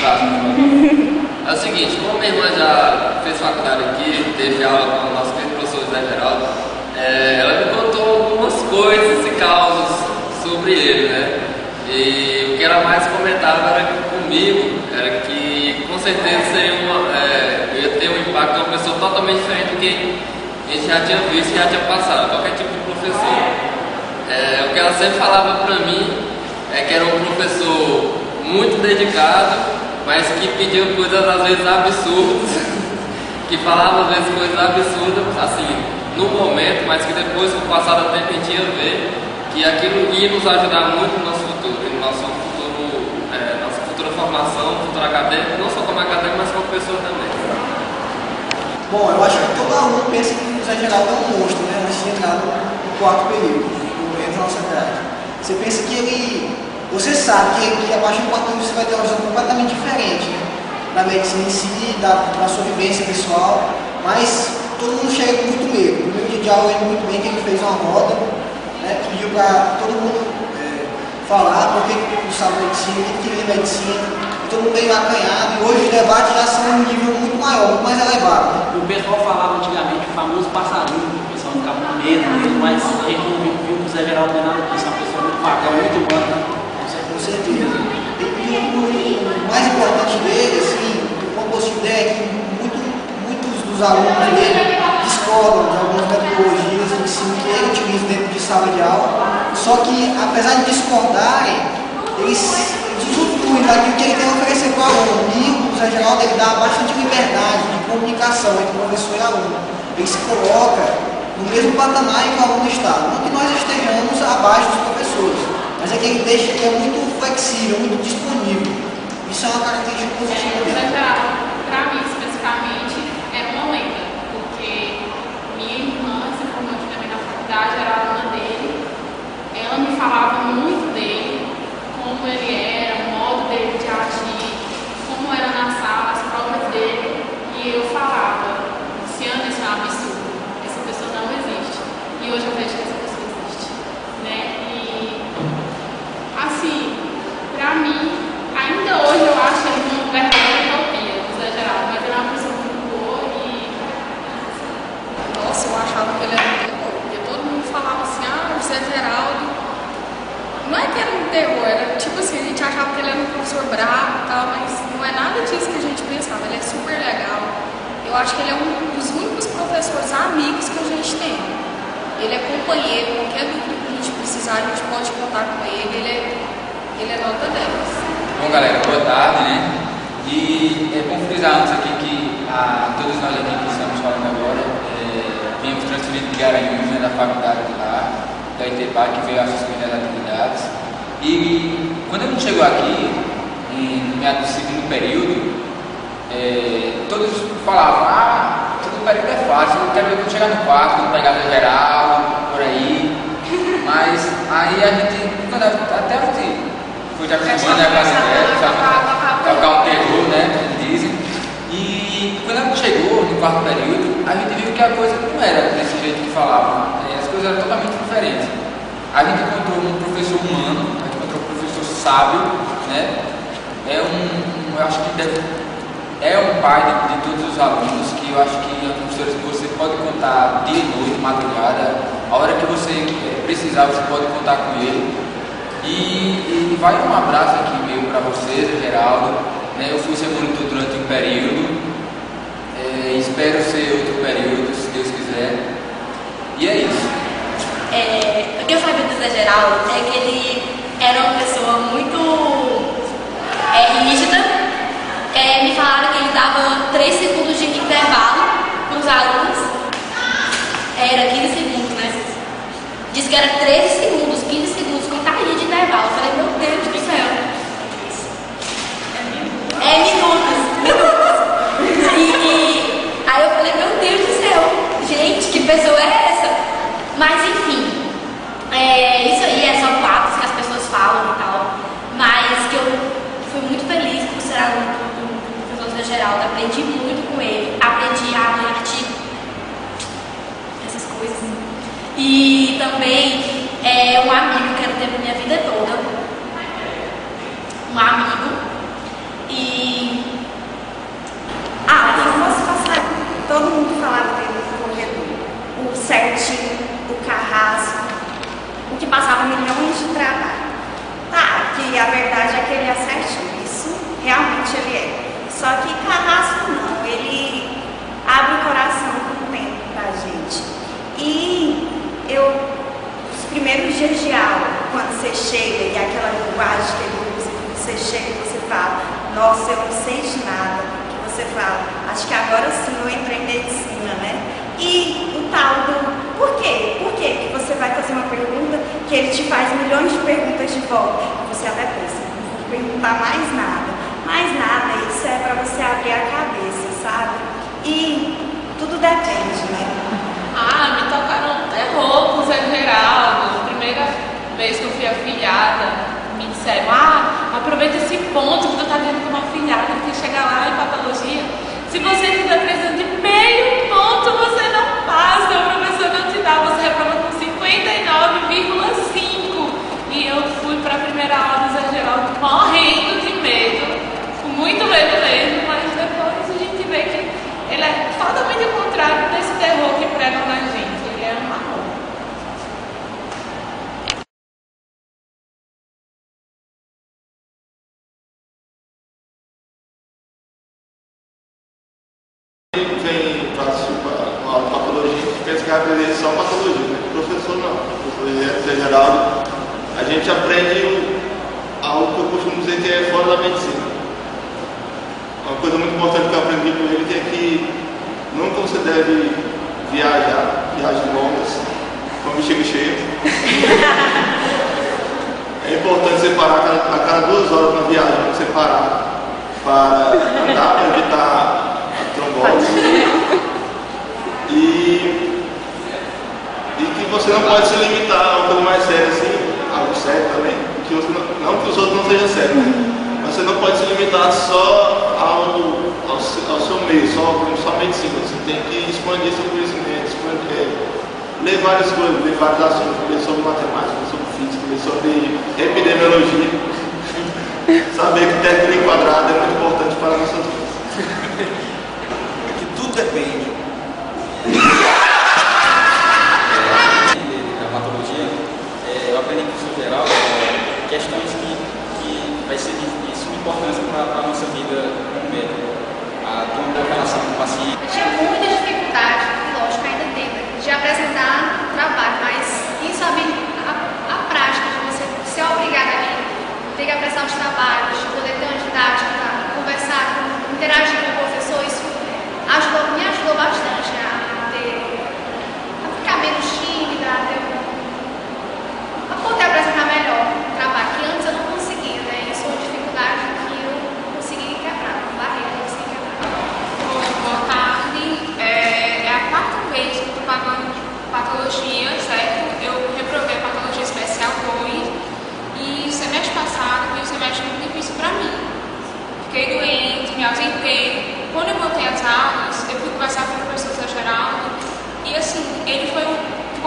Tá. É o seguinte, como minha irmã já fez faculdade aqui, teve aula com o nosso querido professor José Geraldo, ela me contou algumas coisas e causas sobre ele, né? E o que ela mais comentava era comigo, era que com certeza seria eu ia ter um impacto de uma pessoa totalmente diferente do que a gente já tinha visto e já tinha passado, qualquer tipo de professor. O que ela sempre falava pra mim é que era um professor muito dedicado, mas que pedia coisas às vezes absurdas, que falava às vezes coisas absurdas, assim, no momento, mas que depois, com o passar do tempo, a gente ia ver que aquilo ia nos ajudar muito no nosso futuro, nossa futura formação, futuro acadêmico, não só como acadêmico, mas como pessoa também. Bom, eu acho que todo aluno pensa que o José Geraldo é um monstro, né? Antes de entrar no quarto período, dentro da nossa grade. Você pensa que ele... Você sabe que a partir do quarto período você vai ter uma visão completamente diferente, né? Da medicina em si, da sua vivência pessoal, mas todo mundo chega com muito medo. No primeiro dia de aula eu lembro muito bem que ele fez uma roda, né? Pediu para todo mundo falar porque cursava medicina, quem queria medicina, e todo mundo meio acanhado, e hoje os debates já são um nível muito maior, muito mais elevado. Né? O pessoal falava antigamente o famoso passarinho, o pessoal ficava com medo dele, mas a gente não viu que o Zé Geraldo não é nada disso, é uma pessoa muito bacana, muito humana. Com certeza. E o mais importante dele, assim, o ponto positivo dele é que muitos dos alunos dele discordam de algumas metodologias de ensino que ele utiliza dentro de sala de aula, só que, apesar de discordarem, eles usufruem daquilo que ele tem a oferecer para o aluno. E o Zé Geraldo ele dá bastante liberdade de comunicação entre professor e aluno. Ele se coloca no mesmo patamar em que o aluno está. Não que nós estejamos abaixo dos professores, mas é que ele deixa que é muito flexível, muito disponível. Isso é uma característica positiva dele. Para mim, especificamente, era uma lenda, porque minha irmã se formou também na faculdade, era aluna dele. Ela me falava muito dele, como ele era, o modo dele de agir, como era na sala, as provas dele. E eu falava, Luciana, isso é um absurdo, essa pessoa não existe. E hoje eu vejo que essa pessoa existe, né? E, assim, pra mim, ainda hoje eu acho ele uma verdadeira utopia, o Zé Geraldo, mas ele é uma pessoa muito boa e... Nossa, eu achava que ele era um terror, porque todo mundo falava assim, o Zé Geraldo... Não é que era um terror, era tipo assim, a gente achava que ele era um professor bravo e tal, mas não é nada disso que a gente pensava, ele é super legal. Eu acho que ele é um dos únicos professores amigos que a gente tem. Ele é companheiro, qualquer dúvida que a gente precisar, a gente pode contar com ele, ele é nota 10. Bom, galera, boa tarde, né? E é bom frisar antes aqui que todos nós aqui que estamos falando agora viemos transferidos de Garanhuns, né, da faculdade de lá, da ITEPAC, que veio assistir as atividades. E quando a gente chegou aqui, no meio do segundo período, todos falavam, todo período é fácil, eu quero ver quando chegar no quarto, quando pegar no geral, por aí. Mas aí a gente, até a gente foi já acostumando a classe dela, sabe? Tocar o terror, né, que dizem. E quando a gente chegou no quarto período, a gente viu que a coisa não era desse jeito que falavam. As coisas eram totalmente diferentes. A gente encontrou um professor humano, a gente encontrou um professor sábio, né? Eu acho que é um pai de todos os alunos, que eu acho que é um professor que você pode contar dia e noite, madrugada, a hora que você precisar, você pode contar com ele. E vai um abraço aqui meio para vocês, Geraldo. Né? Eu fui ser monitor durante um período, espero ser outro período, se Deus quiser. E é isso. O que eu sabia do Zé Geraldo é que ele era uma pessoa muito rígida. Me falaram que ele dava 3 segundos de intervalo para os alunos. Era 15 segundos, né? Disse que era 13 segundos, 15 segundos, contagem de intervalo. Eu falei, meu Deus do céu. Minutos. E aí eu falei, meu Deus do céu, gente, que pessoa é essa? Mas enfim, isso aí é só fatos que as pessoas falam e tal. Mas que eu fui muito feliz por ser aluno do professor Zé Geraldo. Aprendi muito com ele, aprendi a ler artigo, essas coisas. E também um amigo que eu quero ter na minha vida toda. Um amigo. E Só que Carrasco não, ele abre o coração com o tempo pra gente. E os primeiros dias de aula, quando você chega e aquela linguagem que ele usa, você chega e você fala, nossa, eu não sei de nada, que você fala, acho que agora sim eu entrei em medicina, né? E o tal do por quê? Por quê? Que você vai fazer uma pergunta que ele te faz milhões de perguntas de volta. Você até pensa, não vou perguntar mais nada. Mais nada, isso é para você abrir a cabeça, sabe? E tudo depende, né? Ah, me tocaram terror com o Zé Geraldo. Primeira vez que eu fui afilhada, me disseram, aproveita esse ponto que tu tá vendo como afilhada, porque chega lá em patologia, se você estiver precisando de meio ponto, você não passa, o professor não te dá, você reprova com 59,5. E eu fui para a primeira aula do Zé Geraldo morrendo de medo, com muito medo mesmo, mas depois a gente vê que ele é totalmente o contrário desse terror que pregam na gente, ele é um amor. Vem participar da aula de patologia, a gente pensa que vai aprender só patologia, né? Professor não, professor Zé Geraldo, a gente aprende algo que eu costumo dizer que é fora da medicina. Uma coisa muito importante que eu aprendi com ele é que nunca você deve viajar, viagens longas, com bexiga cheia. É importante você parar a cada 2 horas na viagem, você parar para andar, para evitar trombose. E que você não pode se limitar a uma coisa mais séria assim, algo sério também, que você não que os outros não sejam sérios, né? Mas você não pode se limitar só ao seu meio, só a medicina. Você tem que expandir seu conhecimento, ler várias coisas, ler vários assuntos, ler sobre matemática, ler sobre física, ler sobre epidemiologia. Saber que técnica quadrada é muito importante para a nossa vida. Tudo depende. Da patologia, eu aprendi com o professor geral questões que vai ser de suma importância para a nossa vida como médico. A ter uma boa relação com o paciente. Eu tinha muita dificuldade, lógico, ainda tem, de apresentar trabalho, mas isso a prática de você ser obrigado a ter que apresentar os trabalhos, de poder ter uma didática, conversar, interagir com o professor, isso me ajudou bastante a ficar menos tímida, a poder apresentar melhor o trabalho, que antes eu não conseguia, né? Isso é uma dificuldade que eu consegui quebrar, uma barreira que eu consegui quebrar. Boa tarde, é a 4ª vez que eu estou pagando patologia, certo? Eu reprovei a patologia especial 2 e semestre passado foi um semestre muito difícil para mim. Fiquei doente, me ausentei. Quando eu voltei às aulas, eu fui conversar com o professor Zé Geraldo e assim, ele foi um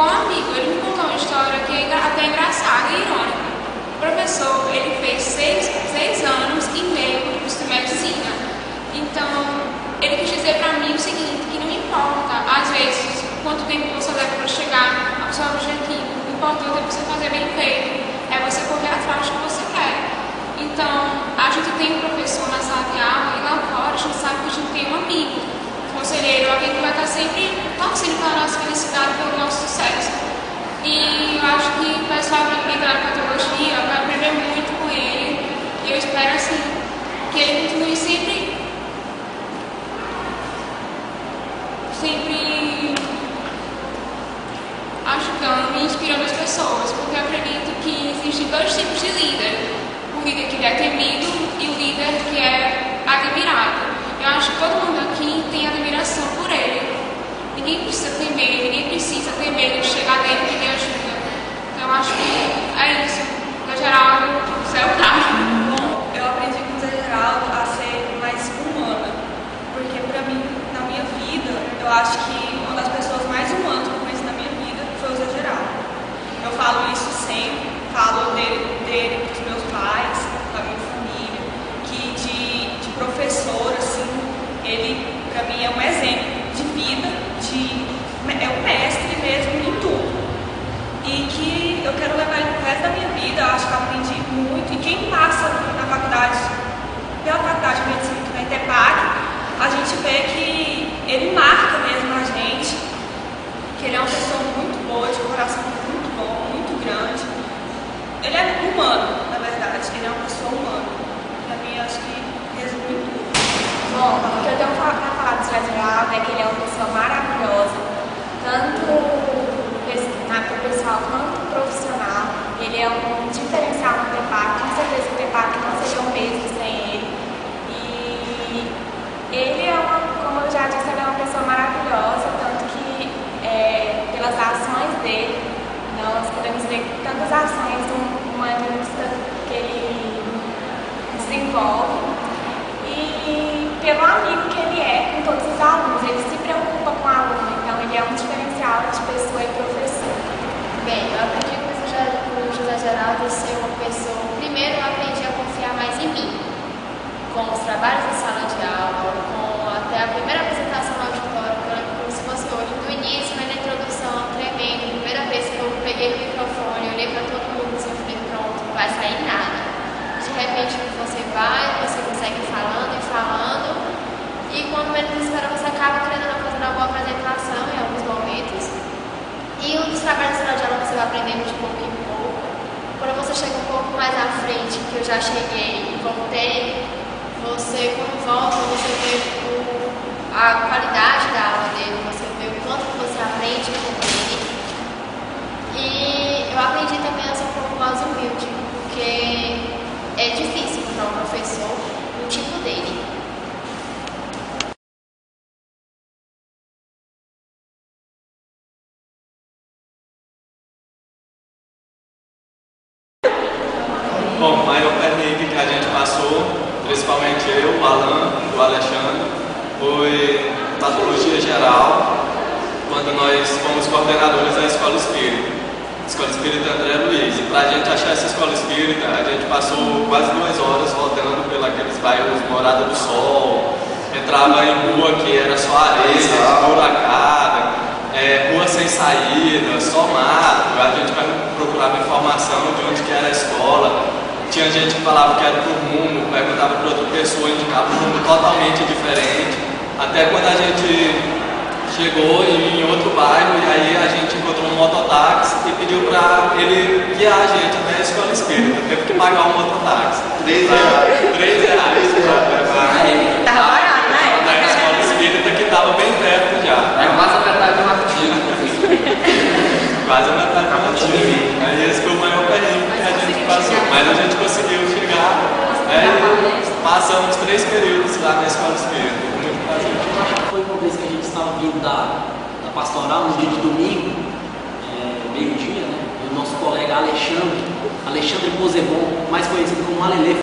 amigo, ele me contou uma história que é até engraçada e irônica. O professor, ele fez 6 anos e meio de curso de medicina. Então, ele quis dizer para mim o seguinte, que não importa, às vezes, quanto tempo você leva para chegar ao seu objetivo. O importante é você fazer bem feito, é você correr atrás do que você quer. Então, a gente tem um professor na sala de aula e lá fora a gente sabe que a gente tem um amigo, um conselheiro, alguém que vai estar sempre torcendo pela nossa felicidade, pelo nosso sucesso. E eu acho que o pessoal que entra na patologia vai aprender muito com ele. E eu espero assim, que ele continue sempre ajudando e inspirando as pessoas, porque eu acredito que existem 2 tipos de líder. O líder que é temido e o líder que é admirado. Eu acho que todo mundo aqui tem admiração por ele. Ninguém precisa ter medo de chegar nele e pedir ajuda. Então eu acho que é isso. No geral, você é o cara. Bom, eu aprendi com o Zé Geraldo a ser mais humana, porque pra mim, na minha vida, eu acho que uma das pessoas mais humanas que eu conheci na minha vida foi o Zé Geraldo. Eu falo isso sempre, falo dele pros meus pais, da minha família, que de professor, assim, ele pra mim é um exemplo de vida, é um mestre mesmo em tudo. E que eu quero levar ele pro resto da minha vida, eu acho que eu aprendi muito. E quem passa na faculdade, pela faculdade de medicina, que vai ter pai, Bom, o que eu tenho para falar do Zé Geraldo é que ele é uma pessoa maravilhosa, tanto para o pessoal quanto profissional. Ele é um diferencial no TEPAC, com certeza o TEPAC não seria o mesmo sem ele. E ele é como eu já disse, ele é uma pessoa maravilhosa, tanto que pelas ações dele, nós podemos ver tantas ações humanistas que ele desenvolve. E pelo amigo que ele é com todos os alunos, ele se preocupa com o aluno, então ele é um diferencial de pessoa e professor. Bem, eu aprendi com o José Geraldo a ser uma pessoa. Primeiro, eu aprendi a confiar mais em mim, com os trabalhos em sala de aula, com até a primeira apresentação no auditório, que eu lembro como se fosse hoje. No início, na introdução, tremendo, primeira vez que eu peguei o microfone, olhei para todo mundo e falei, pronto, não vai sair nada. De repente, você consegue ir falando e falando, e quando menos espera, você acaba querendo fazer uma boa apresentação em alguns momentos. E um dos trabalhos de sala de aula você vai aprendendo de pouco em pouco. Quando você chega um pouco mais à frente, que eu já cheguei e voltei, você, quando volta, você vê a qualidade da aula dele, você vê o quanto você aprende com ele. E eu aprendi também a ser um pouco mais humilde, porque é difícil encontrar um professor do tipo dele. Bom, o maior perrengue que a gente passou, principalmente eu, o Alan, o Alexandre, foi patologia geral, quando nós fomos coordenadores da Escola Espírita André Luiz. E para a gente achar essa escola espírita, a gente passou quase 2 horas rodando pelos bairros Morada do Sol, entrava em rua que era só areia, buracada, rua sem saída, só mato. A gente procurava informação de onde que era a escola. Tinha gente que falava que era por rumo, perguntava para outra pessoa, indicava um rumo totalmente diferente. Até quando a gente chegou em outro bairro, e aí a gente encontrou um mototáxi e pediu para ele guiar a gente até a escola espírita. Teve que pagar um mototáxi. R$3 para levar Tava barato, né? na escola espírita, que estava bem perto já. É quase a metade de um artigo, professor. Quase a metade de um artigo. Aí esse foi o maior perrengue que a gente passou. Mas a gente conseguiu chegar, e passamos 3 períodos lá na escola espírita. Muito prazer. Foi uma vez que a gente estava vindo da pastoral, no dia de domingo, meio-dia, né? E o nosso colega Alexandre Posebon, mais conhecido como Alelê,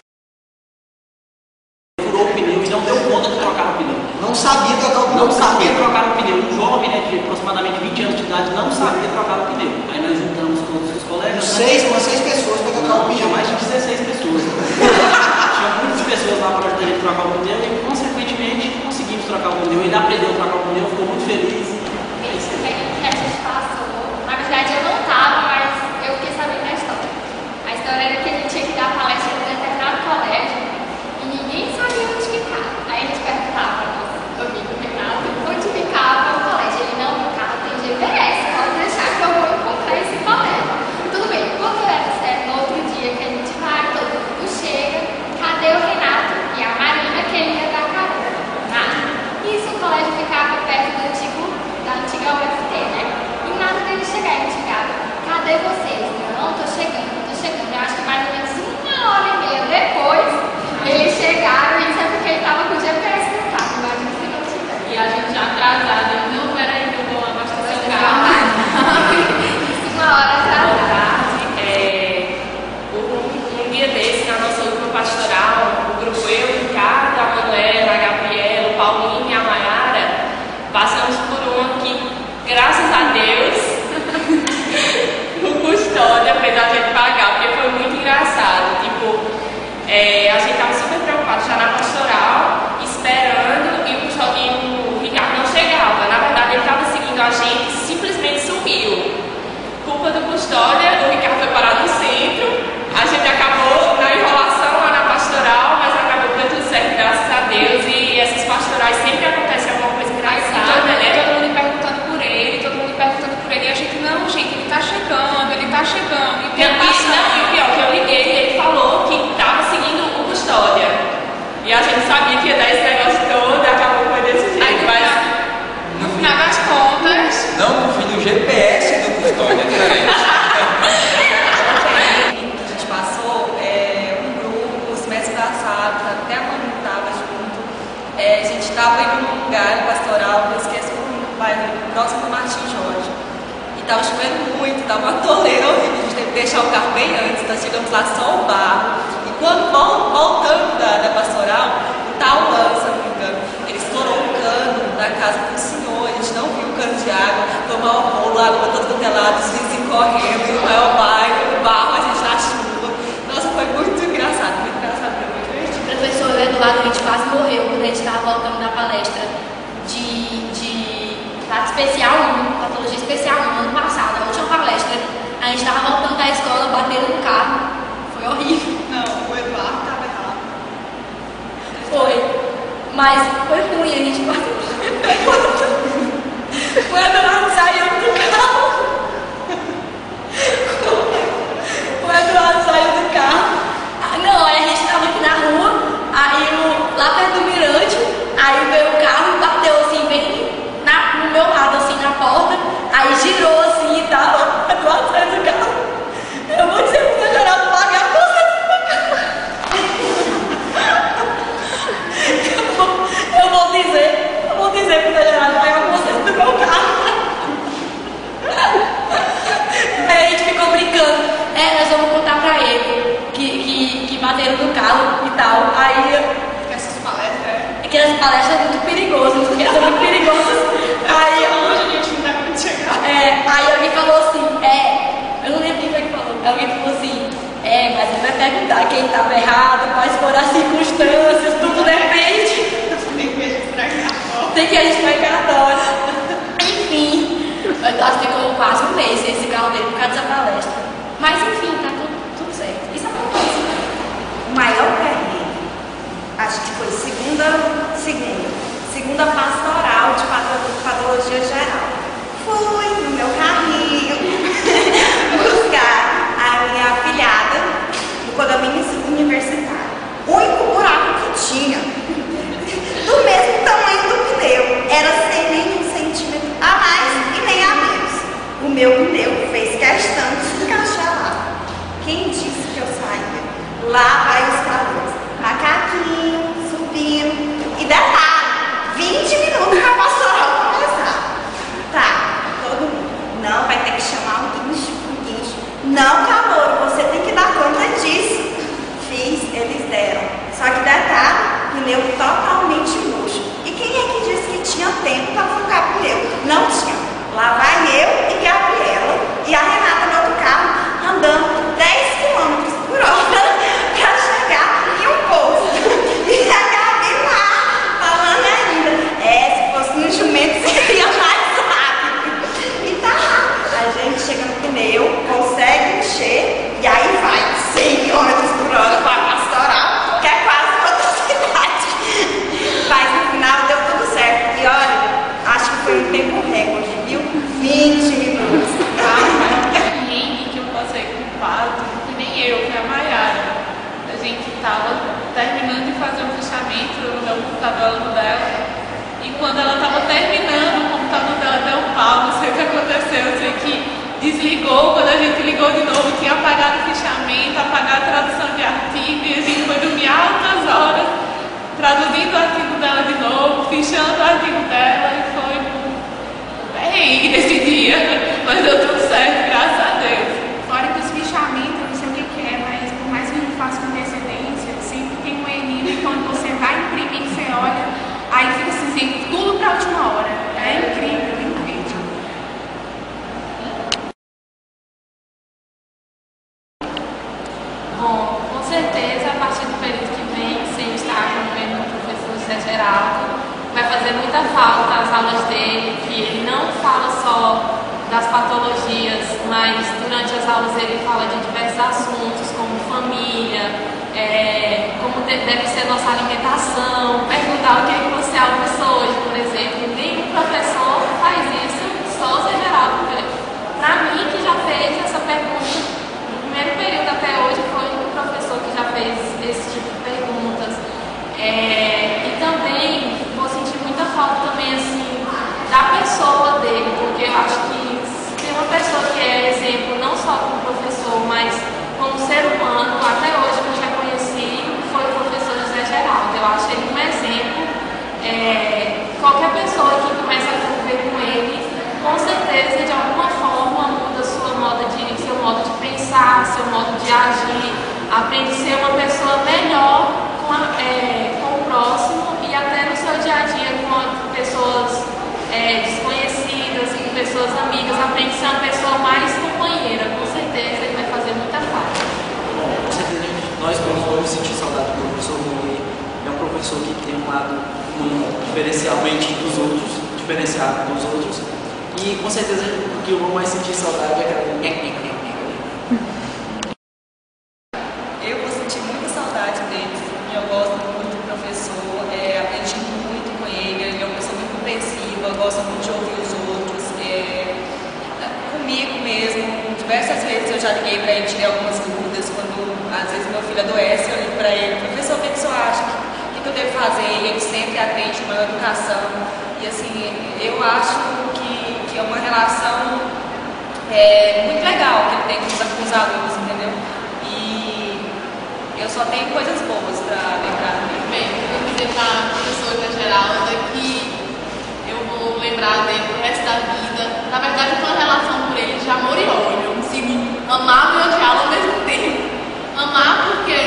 furou o pneu e não deu conta de trocar o pneu. Não sabia trocar o pneu. Não sabia trocar o pneu. Um jovem, né, de aproximadamente 20 anos de idade, não sabia trocar o pneu. Aí nós juntamos todos os colegas. Umas 6 pessoas para trocar o pneu. Tinha mais de 16 pessoas. Tinha muitas pessoas lá para ajudar ele a trocar o pneu e, consequentemente, conseguimos trocar o pneu. Ele aprendeu a trocar o pneu, ficou muito feliz. Isso que a gente passou. Na verdade, eu não estava, mas eu fiquei sabendo da história. A história era que a gente tinha que dar palestra em um determinado colégio e ninguém sabia onde ficava. Aí a gente perguntava para o nosso amigo Renato onde ficava o colégio. Ele não ficava, tem GPS, pode deixar que eu vou encontrar esse colégio. Tudo bem, quando era certo, no outro dia que a gente vai, todo mundo chega, cadê o Renato e a Marina que ele ia dar carona? Nada. Isso, o colégio ficava perto do antigo A gente estava indo num lugar pastoral, eu esqueço o nome do bairro, próximo do Martim Jorge. E estava chovendo muito, estava uma toleira horrível. A gente teve que deixar o carro bem antes, nós chegamos lá só o barro. E quando voltando da pastoral, o tal Lança, não me engano, ele estourou o cano da casa do senhor. A gente não viu o cano de água, tomar o rolo, água para todo lado, os vizinhos correndo, e o maior bairro, o barro, a gente na chuva. Nossa, foi muito engraçado, muito engraçado, muito divertido. O professor Eduardo, a gente quase morreu quando a gente estava voltando da palestra de prato especial 1, patologia especial 1, ano passado, a última palestra. A gente estava voltando da escola, batendo no carro. Foi horrível. Não, o Eduardo estava errado. Foi. Mas foi ruim, a gente bateu. O Eduardo saiu do carro. O Eduardo saiu do carro. Não, aí a gente estava aqui na rua, aí lá perto do mirante, aí veio o carro e bateu assim, bem no meu lado, assim, na porta, aí girou assim e tal, o Eduardo saiu do carro. Eu vou dizer pro seu Geraldo pagar a bolsa do meu carro. Eu vou dizer pro seu Geraldo pagar a bolsa do meu carro. Aí a gente ficou brincando, nós vamos contar pra ele que bateram no carro e tal. Aí Essas palestras, aquelas palestras são muito perigosas, porque são muito perigosas. Aí hoje a gente não dá pra chegar. aí alguém falou assim, eu não lembro quem foi que falou. Alguém falou assim, mas ele vai perguntar quem estava errado, quais foram as circunstâncias, tudo depende. Tem que registrar em cartório. Tem que registrar em cartório. Enfim, o Eduardo ficou quase um mês sem esse carro dele por causa dessa palestra. Mas enfim, tá tudo certo. Isso acontece. O maior perrengue, acho que foi segunda pastoral de patologia geral. Fui no meu carrinho buscar a minha afilhada no condomínio universitário. O único buraco que tinha, do mesmo tamanho do pneu, era sem nenhum centímetro a mais e nem a menos. O meu pneu fez questão de se encaixar lá. Quem disse que eu saía? Lá vai os calores. Macaquinho, subindo. E detalhe, 20 minutos para a pastoral começar. Tá, todo mundo. Não, vai ter que chamar o guincho. Não, calor, você tem que dar conta disso. Fiz, eles deram. Só que detalhe, pneu totalmente murcho. E quem é que disse que tinha tempo para trocar pneu? Não tinha. Lá vai eu e Gabriela e a Renata no outro carro andando 10 km por hora para chegar em um posto. E a Gabi lá falando ainda, se fosse no jumento seria mais rápido. E tá lá, a gente chega no pneu, consegue encher e aí vai 100 km por hora para a pastoral, que é quase outra cidade. Mas no final deu tudo certo. E olha, acho que foi um tempo recorde, viu? 20 minutos. Ninguém que eu passei culpado, que nem eu, que é a Maiara. A gente estava terminando de fazer um fichamento no meu computador no dela. E quando ela estava terminando, o computador dela deu um pau, não sei o que aconteceu. Eu sei que desligou, quando a gente ligou de novo, tinha apagado o fichamento, apagado a tradução de artigo, e a gente foi dormir altas horas, traduzindo o artigo dela de novo, fichando o artigo dela, e foi perrengue nesse dia, mas deu tudo certo, graças a Deus. Fora que os fichamentos, eu não sei o que é, mas por mais que a gente faça com antecedência, sempre tem um errinho e quando você vai imprimir, você olha, aí fica assim, tudo pra última hora. É incrível, incrível. Bom, com certeza, a partir do período que vem, sem estar acompanhando o professor José Geraldo, vai fazer muita falta as aulas dele, que ele não fala só das patologias, mas durante as aulas ele fala de diversos assuntos, como família, como deve ser nossa alimentação, perguntar o que é que você almoçou hoje, por exemplo. Nenhum professor faz isso, só o Zé Geraldo. Para mim, que já fez essa pergunta, no primeiro período até hoje, foi um professor que já fez esse tipo de perguntas. E também vou sentir muita falta também, assim, da pessoa dele, porque eu acho que se tem uma pessoa que é exemplo não só como professor, mas como ser humano, até hoje que eu já conheci, foi o professor José Geraldo. Eu acho ele um exemplo seu modo de agir, aprende a ser uma pessoa melhor com o próximo e até no seu dia a dia com pessoas desconhecidas, com pessoas amigas, aprende a ser uma pessoa mais companheira. Com certeza ele vai fazer muita falta. Com certeza nós vamos sentir saudade do professor Rui. É um professor que tem um lado diferenciado dos outros. E com certeza o que eu vou mais sentir saudade é aquela. Eu vou sentir muita saudade dele. Eu gosto muito do professor, aprendi muito com ele. Ele é uma pessoa muito compreensiva, gosta muito de ouvir os outros. Comigo mesmo, diversas vezes eu já liguei para ele, tirei algumas dúvidas. Quando às vezes meu filho adoece, eu ligo para ele: professor, o que o senhor acha? O que eu devo fazer? E ele sempre atende com a educação. E assim, eu acho que é uma relação muito legal que ele tem com os alunos, entendeu? E eu só tenho coisas boas para lembrar dele. Bem, eu vou dizer para a professora Geralda que eu vou lembrar dele pro resto da vida. Na verdade, eu tenho uma relação por ele de amor e ódio. Eu consigo amar e odiá-lo ao mesmo tempo. Amar porque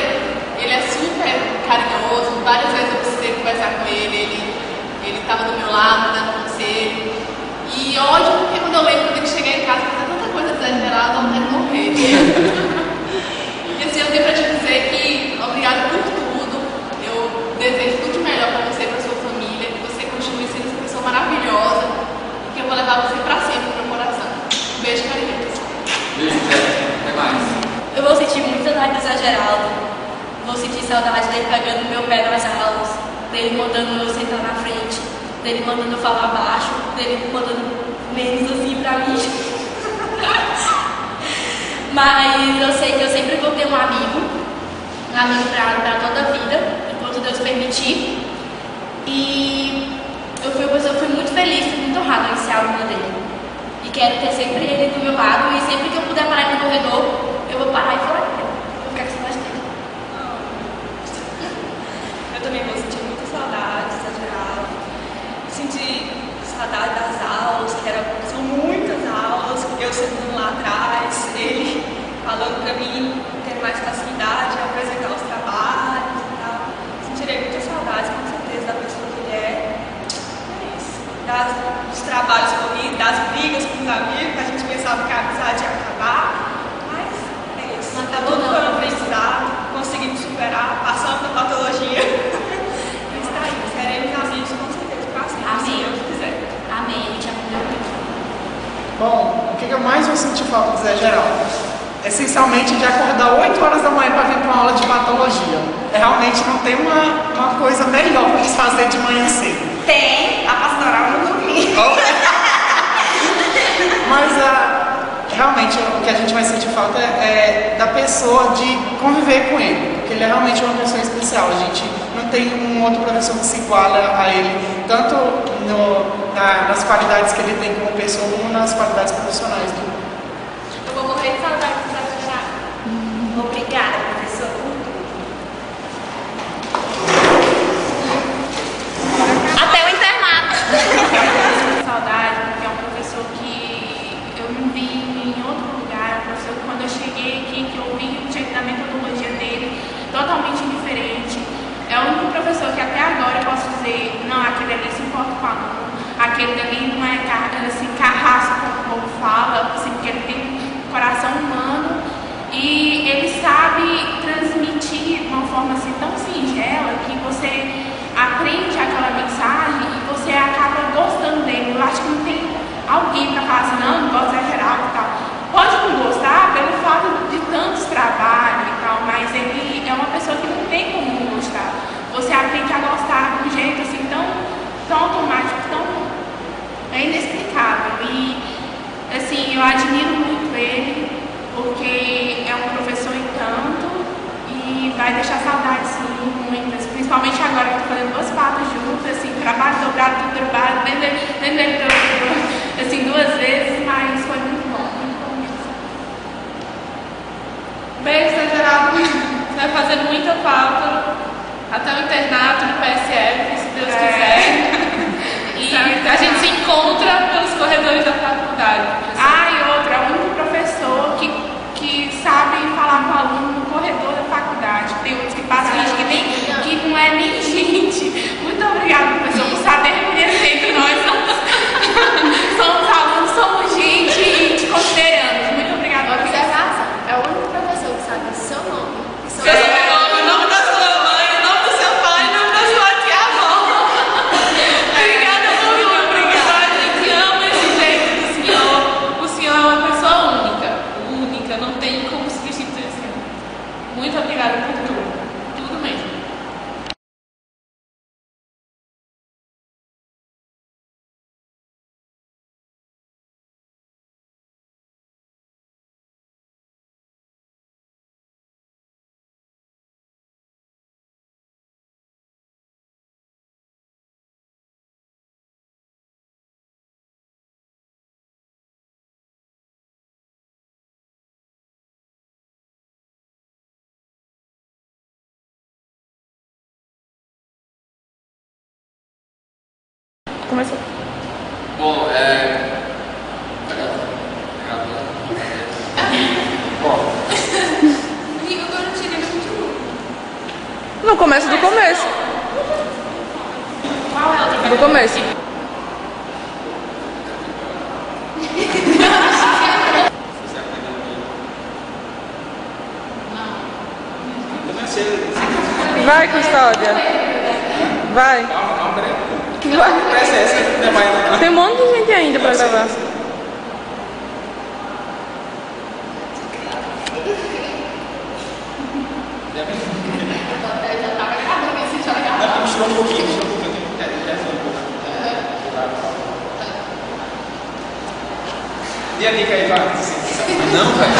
ele é super carinhoso, várias vezes eu precisei conversar com ele estava do meu lado, dando conselho. E ódio porque quando eu lembro dele chegar em casa e fazer tanta coisa exagerada, eu quero morrer. E assim, eu tenho pra te dizer que obrigado por tudo. Eu desejo tudo de melhor pra você e pra sua família, que você continue sendo essa pessoa maravilhosa e que eu vou levar você pra sempre no meu coração. Um beijo carinhoso. Beijo, Zé. Até mais. Eu vou sentir muita saudade do Zé Geraldo. Vou sentir saudade dele pegando meu pé nas aulas, dele mandando eu sentar na frente, dele mandando eu falar baixo, dele mandando menos assim pra mim. Mas eu sei que eu sempre vou ter um amigo pra toda a vida, enquanto Deus permitir. E eu fui muito feliz, fui muito honrada em ser aluna dele. E quero ter sempre ele do meu lado, e sempre que eu puder parar no corredor, eu vou parar e falar com ele. Vou ficar com saudade dele. Eu também vou sentir muita saudade, exagerado. Sentir saudade das aulas, são muitas aulas, eu sentando lá atrás, ele falando pra mim ter mais facilidade a apresentar os trabalhos e tal. Sentirei muita saudade, com certeza, da pessoa que ele é. É isso. Dos trabalhos corridos, das brigas com os amigos, que a gente pensava que a amizade ia acabar. Mas é isso. Não acabou, tudo não. foi um aprendizado, conseguimos superar, passamos na patologia. Mas tá aí, seremos amigos com certeza pra sempre, Amém. se Deus quiser. Amém, a gente aprendeu muito. Bom, o que eu mais vou sentir falta do Zé Geraldo? Essencialmente de acordar 8 horas da manhã para vir para uma aula de patologia. Realmente não tem uma coisa melhor para eles fazer de manhã cedo. Tem a pastoral no domingo. Mas realmente o que a gente vai sentir falta é da pessoa de conviver com ele, porque ele é realmente uma pessoa especial. A gente não tem um outro professor que se iguala a ele, tanto nas qualidades que ele tem como pessoa, como nas qualidades profissionais dele. Eu vou morrer de saudade de exagerar. Obrigada, professor, por tudo. Até o internato. Saudade, porque é um professor que eu não vi em outro lugar. Um professor que quando eu cheguei aqui, que eu vi o jeito da metodologia dele, totalmente diferente. É o único professor que até agora eu posso dizer, não, aquele ali se importa com o aluno, aquele ali não é assim, carrasco, como o povo fala, se Começou. Bom, Amigo, eu não tirei muito. Não, começa do começo. Qual é o outra? Do começo. Vai, Custódia. Vai. Vai. Tem um monte de gente ainda pra gravar. Misturou um pouquinho. Dê a dica aí, vai. Não, velho.